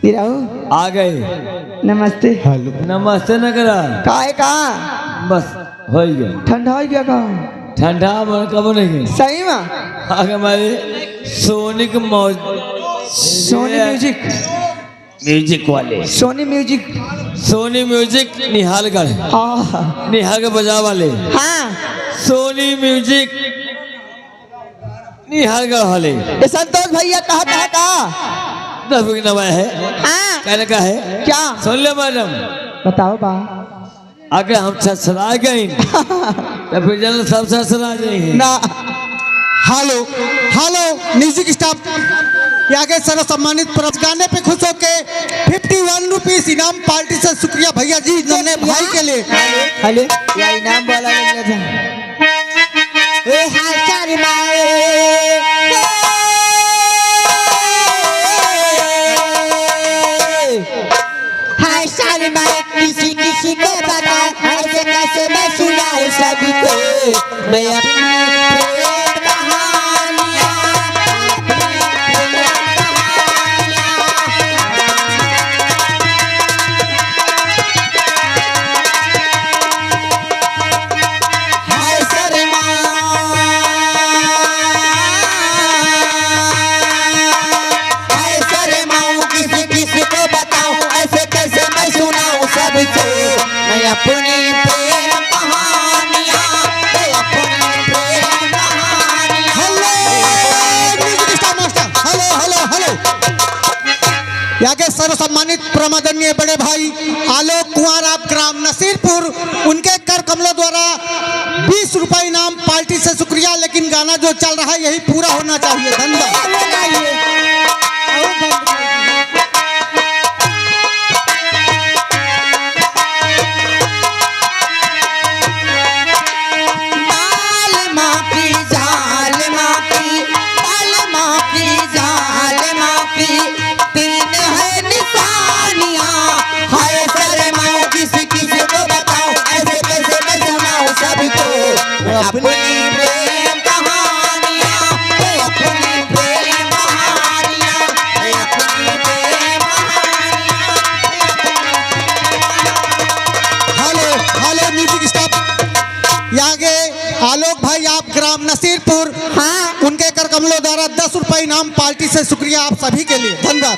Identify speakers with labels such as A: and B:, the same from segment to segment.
A: आ गए।
B: नमस्ते।
A: हेलो नमस्ते न करा
B: का है का
A: बस हो गया।
B: ठंडा हो गया का
A: ठंडा मन कब नहीं
B: सही में
A: आगे हमारे सोनिक मौज
B: सोनी म्यूजिक
A: म्यूजिक वाले
B: सोनी म्यूजिक
A: सोनी म्यूजिक निहालगढ़
B: हाँ
A: निहालगढ़ बजा वाले
B: हाँ
A: सोनी म्यूजिक निहालगढ़ वाले
B: ये संतोष भैया कहा का
A: 10 रुपये नवा है।
B: हाँ
A: कहने का है
B: क्या
A: सुन ले मैडम
B: बताओ बा
A: अगर हम छछरा गए तो फिर जल सब छछरा जाएंगे
B: ना।
C: हेलो हेलो म्यूजिक स्टाफ यहाँ के सर्व सम्मानित गाने पे खुश होके 51 रुपीस इनाम पार्टी से शुक्रिया भैया जी नन्हे भाई के लिए।
B: हेलो या इनाम वाला लग गया था ए हाय चारी हाय सारी माए किसी किसी को बताऊं ऐसे कैसे मैं सुनाऊं सभी को मैं अपनी
C: यहाँ के सर्व सम्मानित प्रमादनीय बड़े भाई आलोक कुमार आप ग्राम नसीरपुर उनके कर कमलों द्वारा 20 रुपए इनाम पार्टी से शुक्रिया। लेकिन गाना जो चल रहा है यही पूरा होना चाहिए। धन्यवाद। आलोक भाई आप ग्राम नसीरपुर हाँ उनके कर कमलों द्वारा 10 रुपए इनाम पार्टी से शुक्रिया आप सभी के लिए। धन्यवाद।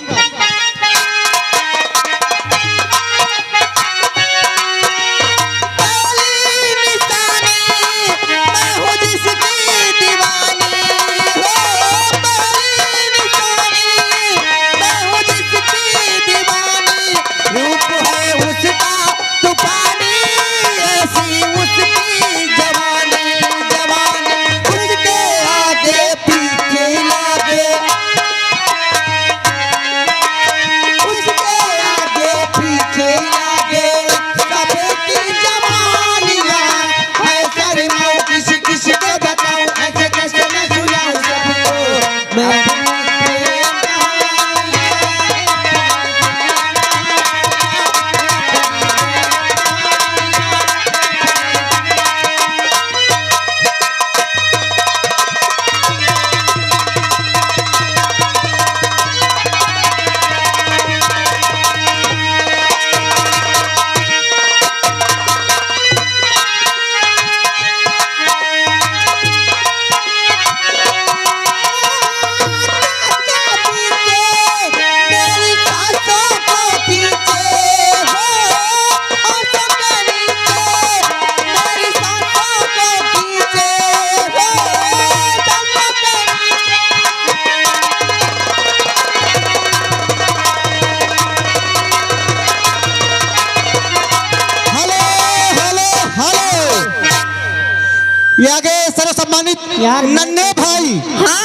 C: ये आगे सर्व सम्मानित नन्हे भाई हाँ